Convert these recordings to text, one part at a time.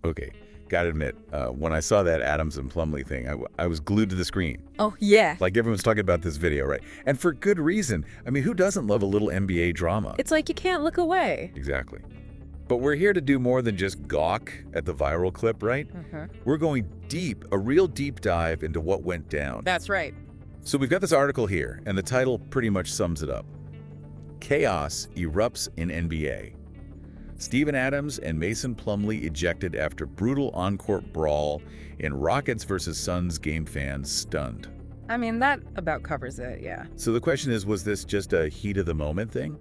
Okay, gotta admit, when I saw that Adams and Plumlee thing, I was glued to the screen. Oh, yeah. Like everyone's talking about this video, right? And for good reason. I mean, who doesn't love a little NBA drama? It's like you can't look away. Exactly. But we're here to do more than just gawk at the viral clip, right? We're going deep, a real deep dive into what went down. That's right. So we've got this article here, and the title pretty much sums it up. Chaos erupts in NBA. Steven Adams and Mason Plumlee ejected after brutal on-court brawl in Rockets versus Suns game fans stunned. I mean, that about covers it, yeah. So the question is, was this just a heat-of-the-moment thing?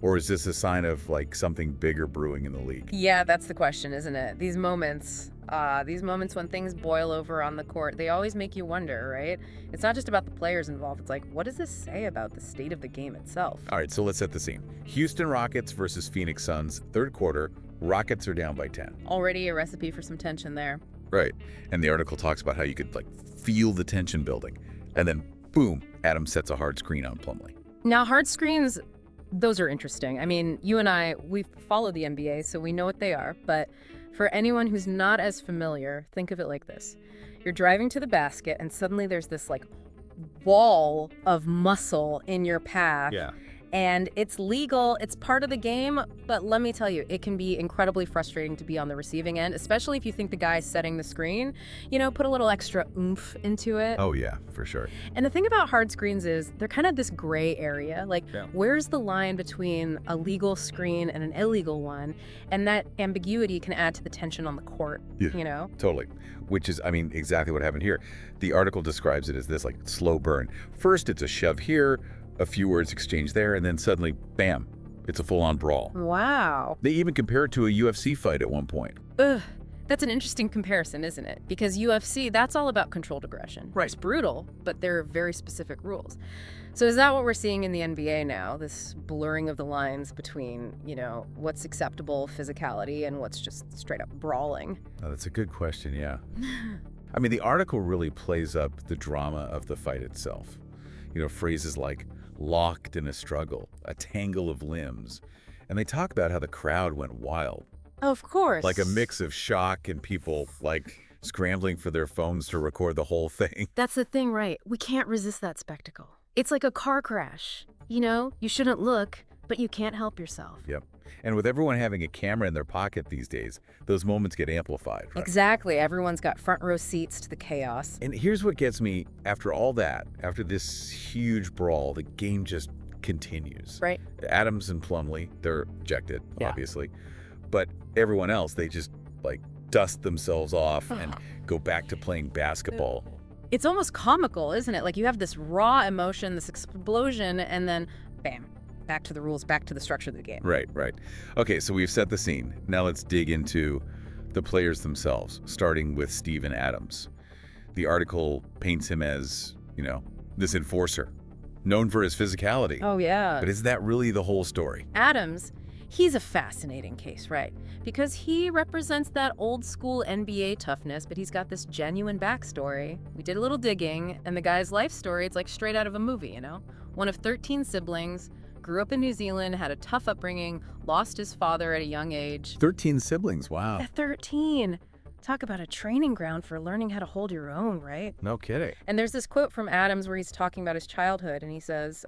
Or is this a sign of, like, something bigger brewing in the league? Yeah, that's the question, isn't it? These moments when things boil over on the court, they always make you wonder, right? It's not just about the players involved. It's like, what does this say about the state of the game itself? All right, so let's set the scene. Houston Rockets versus Phoenix Suns, third quarter. Rockets are down by 10. Already a recipe for some tension there. Right, and the article talks about how you could, like, feel the tension building. And then, boom, Adams sets a hard screen on Plumlee. Now, hard screens, those are interesting. I mean, you and I, we've followed the NBA, so we know what they are. But for anyone who's not as familiar, think of it like this. You're driving to the basket, and suddenly there's this, like, wall of muscle in your path. Yeah. And it's legal, it's part of the game, but let me tell you, it can be incredibly frustrating to be on the receiving end, especially if you think the guy setting the screen, you know, put a little extra oomph into it. Oh, yeah, for sure. And the thing about hard screens is they're kind of this gray area. Like, where's the line between a legal screen and an illegal one? And that ambiguity can add to the tension on the court, you know? Totally. Which is, I mean, exactly what happened here. The article describes it as this, like, slow burn. First, it's a shove here, a few words exchanged there, and then suddenly, bam, it's a full-on brawl. Wow. They even compare it to a UFC fight at one point. Ugh. That's an interesting comparison, isn't it? Because UFC, that's all about controlled aggression. Right. It's brutal, but there are very specific rules. So is that what we're seeing in the NBA now? This blurring of the lines between, you know, what's acceptable physicality and what's just straight up brawling? Oh, that's a good question, yeah. I mean, the article really plays up the drama of the fight itself. You know, phrases like locked in a struggle, a tangle of limbs. And they talk about how the crowd went wild. Of course. Like a mix of shock and people, like, scrambling for their phones to record the whole thing. That's the thing, right? We can't resist that spectacle. It's like a car crash. You know, you shouldn't look, but you can't help yourself. Yep. And with everyone having a camera in their pocket these days, those moments get amplified. Right? Exactly. Everyone's got front row seats to the chaos. And here's what gets me, after all that, after this huge brawl, the game just continues. Right. Adams and Plumlee, they're ejected, obviously. But everyone else, they just, like, dust themselves off and go back to playing basketball. It's almost comical, isn't it? Like, you have this raw emotion, this explosion, and then, bam, back to the rules, back to the structure of the game. Right, right. Okay, so we've set the scene. Now let's dig into the players themselves, starting with Steven Adams. The article paints him as, you know, this enforcer, known for his physicality. Oh, yeah. But is that really the whole story? Adams, he's a fascinating case, right? Because he represents that old school NBA toughness, but he's got this genuine backstory. We did a little digging, and the guy's life story, it's like straight out of a movie, you know? One of 13 siblings, grew up in New Zealand, had a tough upbringing, lost his father at a young age. 13 siblings, wow. At 13. Talk about a training ground for learning how to hold your own, right? No kidding. And there's this quote from Adams where he's talking about his childhood, and he says,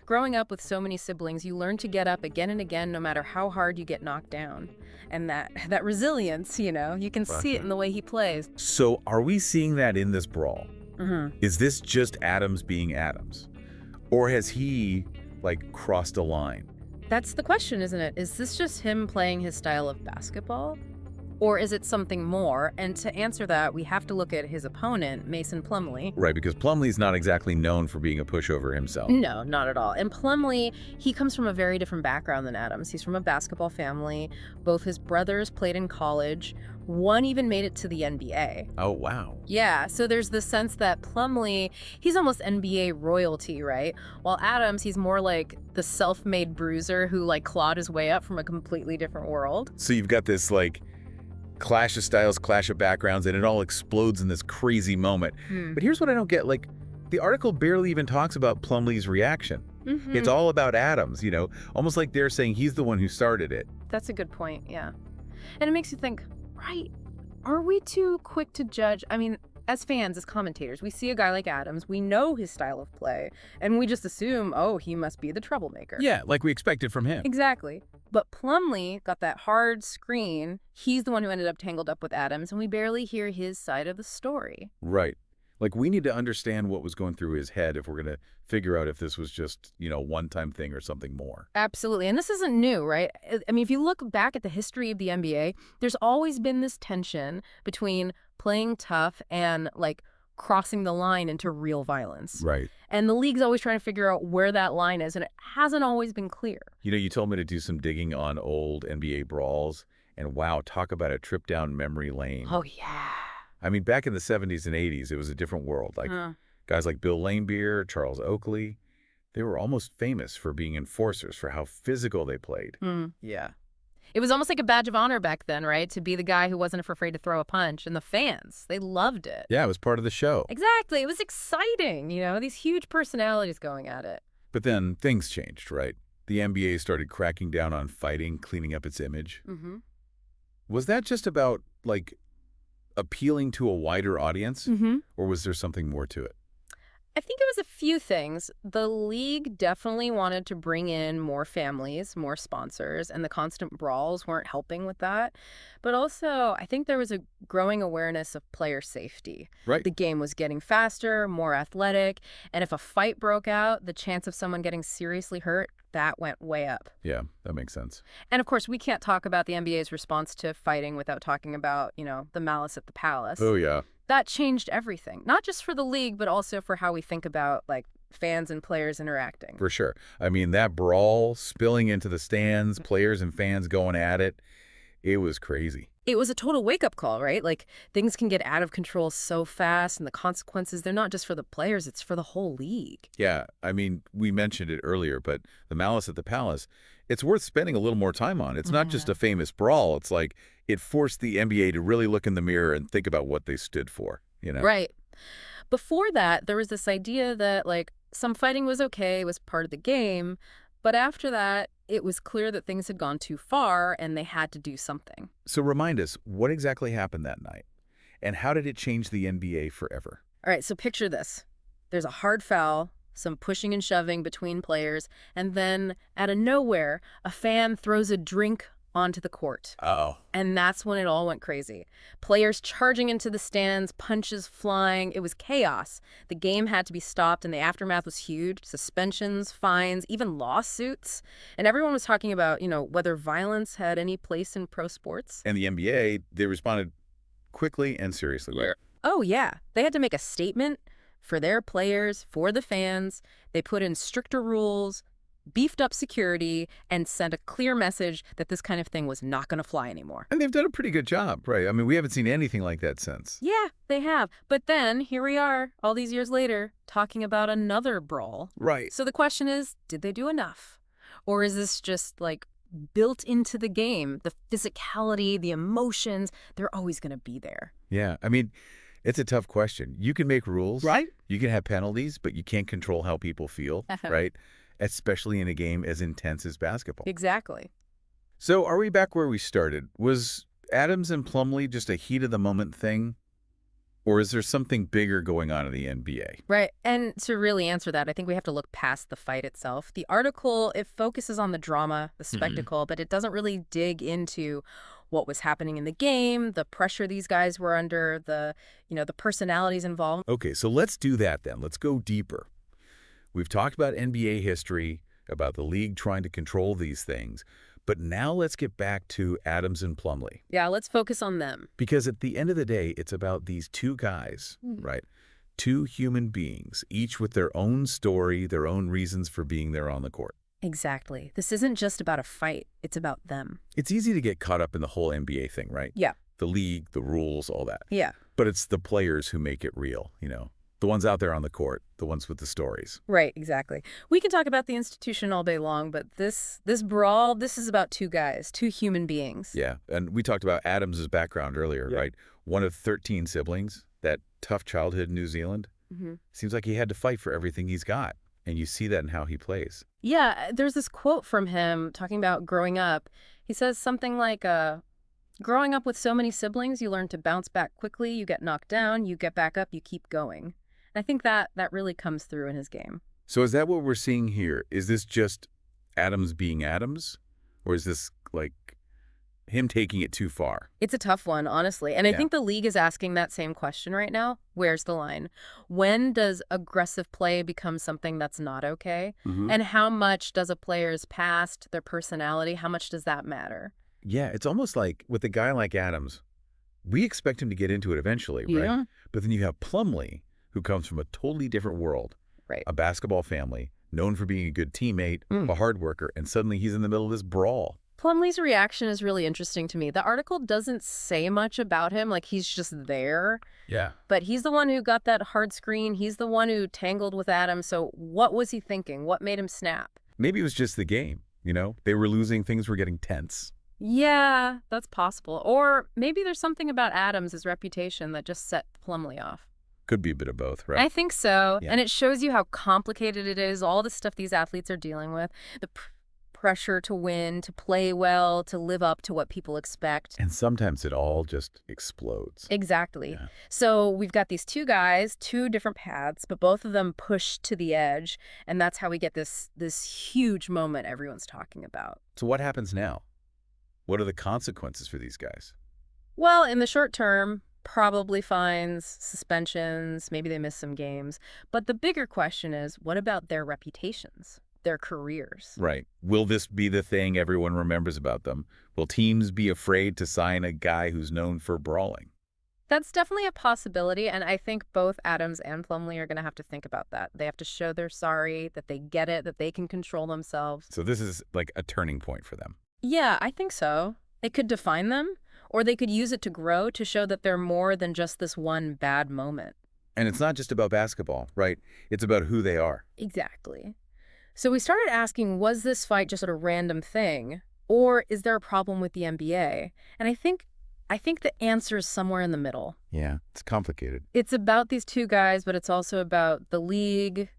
growing up with so many siblings, you learn to get up again and again no matter how hard you get knocked down. And that resilience, you know, you can see it in the way he plays. So are we seeing that in this brawl? Mm-hmm. Is this just Adams being Adams? Or has he, like, crossed a line? That's the question, isn't it? Is this just him playing his style of basketball? Or is it something more? And to answer that, we have to look at his opponent, Mason Plumlee. Right, because Plumlee's not exactly known for being a pushover himself. No, not at all. And Plumlee, he comes from a very different background than Adams. He's from a basketball family. Both his brothers played in college. One even made it to the NBA. Oh, wow. Yeah, so there's this sense that Plumlee, he's almost NBA royalty, right? While Adams, he's more like the self-made bruiser who, like, clawed his way up from a completely different world. So you've got this, like, clash of styles, clash of backgrounds, and it all explodes in this crazy moment. But here's what I don't get. Like, the article barely even talks about Plumlee's reaction. It's all about Adams, you know, almost like they're saying he's the one who started it. That's a good point, yeah. And it makes you think, right, are we too quick to judge? I mean, as fans, as commentators, we see a guy like Adams, we know his style of play, and we just assume, oh, he must be the troublemaker. Yeah, like we expected from him. Exactly. But Plumlee got that hard screen. He's the one who ended up tangled up with Adams, and we barely hear his side of the story. Right. Like, we need to understand what was going through his head if we're going to figure out if this was just, one-time thing or something more. Absolutely. And this isn't new, right? I mean, if you look back at the history of the NBA, there's always been this tension between playing tough and, like, crossing the line into real violence. Right. And the league's always trying to figure out where that line is, and it hasn't always been clear. You told me to do some digging on old NBA brawls, and wow, talk about a trip down memory lane. Oh, yeah. I mean, back in the 70s and 80s, it was a different world. Like, guys like Bill Laimbeer, Charles Oakley, they were almost famous for being enforcers, for how physical they played. Yeah. It was almost like a badge of honor back then, right? To be the guy who wasn't afraid to throw a punch. And the fans, they loved it. Yeah, it was part of the show. Exactly. It was exciting, these huge personalities going at it. But then things changed, right? The NBA started cracking down on fighting, cleaning up its image. Was that just about, like, appealing to a wider audience? Or was there something more to it? I think it was a few things. The league definitely wanted to bring in more families, more sponsors, and the constant brawls weren't helping with that. But also, I think there was a growing awareness of player safety. Right. The game was getting faster, more athletic, and if a fight broke out, the chance of someone getting seriously hurt, that went way up. Yeah, that makes sense. And of course, we can't talk about the NBA's response to fighting without talking about, the malice at the palace. Oh, yeah. That changed everything, not just for the league, but also for how we think about, like, fans and players interacting. For sure. I mean, that brawl spilling into the stands, players and fans going at it, it was crazy. It was a total wake-up call, right? Like, things can get out of control so fast, and the consequences, they're not just for the players, it's for the whole league. Yeah, I mean, we mentioned it earlier, but the malice at the palace, it's worth spending a little more time on. It's not just a famous brawl. It's like it forced the NBA to really look in the mirror and think about what they stood for, Right. Before that, there was this idea that, like, some fighting was okay, was part of the game, but after that, it was clear that things had gone too far and they had to do something. So remind us, what exactly happened that night? And how did it change the NBA forever? All right, so picture this. There's a hard foul, some pushing and shoving between players, and then, out of nowhere, a fan throws a drink onto the court. Uh-oh. And that's when it all went crazy. Players charging into the stands, punches flying. It was chaos. The game had to be stopped, and the aftermath was huge. Suspensions, fines, even lawsuits. And everyone was talking about, whether violence had any place in pro sports. And the NBA, they responded quickly and seriously, right? Oh, yeah. They had to make a statement for their players, for the fans. They put in stricter rules, beefed up security, and sent a clear message that this kind of thing was not going to fly anymore. And they've done a pretty good job, right? I mean, we haven't seen anything like that since. Yeah, they have. But then, here we are, all these years later, talking about another brawl. Right. So the question is, did they do enough? Or is this just, like, built into the game? The physicality, the emotions, they're always going to be there. Yeah, I mean, it's a tough question. You can make rules. Right. You can have penalties, but you can't control how people feel, right? Especially in a game as intense as basketball. Exactly. So are we back where we started? Was Adams and Plumlee just a heat-of-the-moment thing? Or is there something bigger going on in the NBA? Right. And to really answer that, I think we have to look past the fight itself. The article, it focuses on the drama, the spectacle, but it doesn't really dig into what was happening in the game, the pressure these guys were under, the personalities involved. Okay, so let's do that then. Let's go deeper. We've talked about NBA history, about the league trying to control these things, but now let's get back to Adams and Plumlee. Yeah, let's focus on them. Because at the end of the day, it's about these two guys, right? Two human beings, each with their own story, their own reasons for being there on the court. Exactly. This isn't just about a fight. It's about them. It's easy to get caught up in the whole NBA thing, right? Yeah. The league, the rules, all that. Yeah. But it's the players who make it real, The ones out there on the court, the ones with the stories. Right, exactly. We can talk about the institution all day long, but this brawl, this is about two guys, two human beings. Yeah, and we talked about Adams' background earlier, right? One of 13 siblings, that tough childhood in New Zealand. Seems like he had to fight for everything he's got, and you see that in how he plays. Yeah, there's this quote from him talking about growing up. He says something like, Growing up with so many siblings, you learn to bounce back quickly, you get knocked down, you get back up, you keep going. And I think that really comes through in his game. So is that what we're seeing here? Is this just Adams being Adams? Or is this, like, him taking it too far? It's a tough one, honestly. And I Yeah. think the league is asking that same question right now. Where's the line? When does aggressive play become something that's not okay? And how much does a player's past, their personality, how much does that matter? Yeah, it's almost like with a guy like Adams, we expect him to get into it eventually, right? But then you have Plumlee, who comes from a totally different world, Right. a basketball family, known for being a good teammate, a hard worker, and suddenly he's in the middle of this brawl. Plumlee's reaction is really interesting to me. The article doesn't say much about him, like he's just there. Yeah. But he's the one who got that hard screen. He's the one who tangled with Adam. So what was he thinking? What made him snap? Maybe it was just the game, you know? They were losing, things were getting tense. Yeah, that's possible. Or maybe there's something about Adams' reputation that just set Plumlee off. Could be a bit of both, right? I think so. Yeah. And it shows you how complicated it is, all the stuff these athletes are dealing with, the pressure to win, to play well, to live up to what people expect. And sometimes it all just explodes. Exactly. Yeah. So we've got these two guys, two different paths, but both of them pushed to the edge. And that's how we get this huge moment everyone's talking about. So what happens now? What are the consequences for these guys? Well, in the short term, probably fines, suspensions, maybe they miss some games. But the bigger question is, what about their reputations, their careers? Right. Will this be the thing everyone remembers about them? Will teams be afraid to sign a guy who's known for brawling? That's definitely a possibility, and I think both Adams and Plumlee are going to have to think about that. They have to show they're sorry, that they get it, that they can control themselves. So this is like a turning point for them. Yeah, I think so. It could define them, or they could use it to grow, to show that they're more than just this one bad moment. And it's not just about basketball, right? It's about who they are. Exactly. So we started asking, was this fight just a random thing, or is there a problem with the NBA? And I think the answer is somewhere in the middle. Yeah, it's complicated. It's about these two guys, but it's also about the league,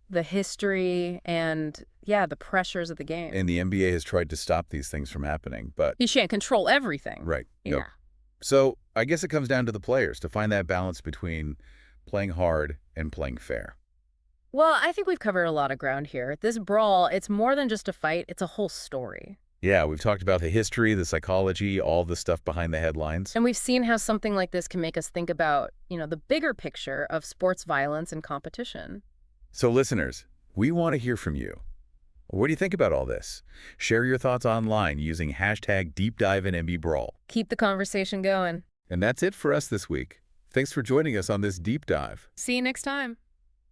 the history, and, yeah, the pressures of the game. And the NBA has tried to stop these things from happening, but... You can't control everything. Right. Yeah. Yep. So I guess it comes down to the players to find that balance between playing hard and playing fair. Well, I think we've covered a lot of ground here. This brawl, it's more than just a fight. It's a whole story. Yeah, we've talked about the history, the psychology, all the stuff behind the headlines. And we've seen how something like this can make us think about, the bigger picture of sports violence and competition. So listeners, we want to hear from you. What do you think about all this? Share your thoughts online using hashtag #DeepDiveInNBABrawl. Keep the conversation going. And that's it for us this week. Thanks for joining us on this deep dive, See you next time.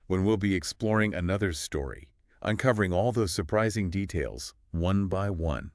when we'll be exploring another story, uncovering all those surprising details one by one.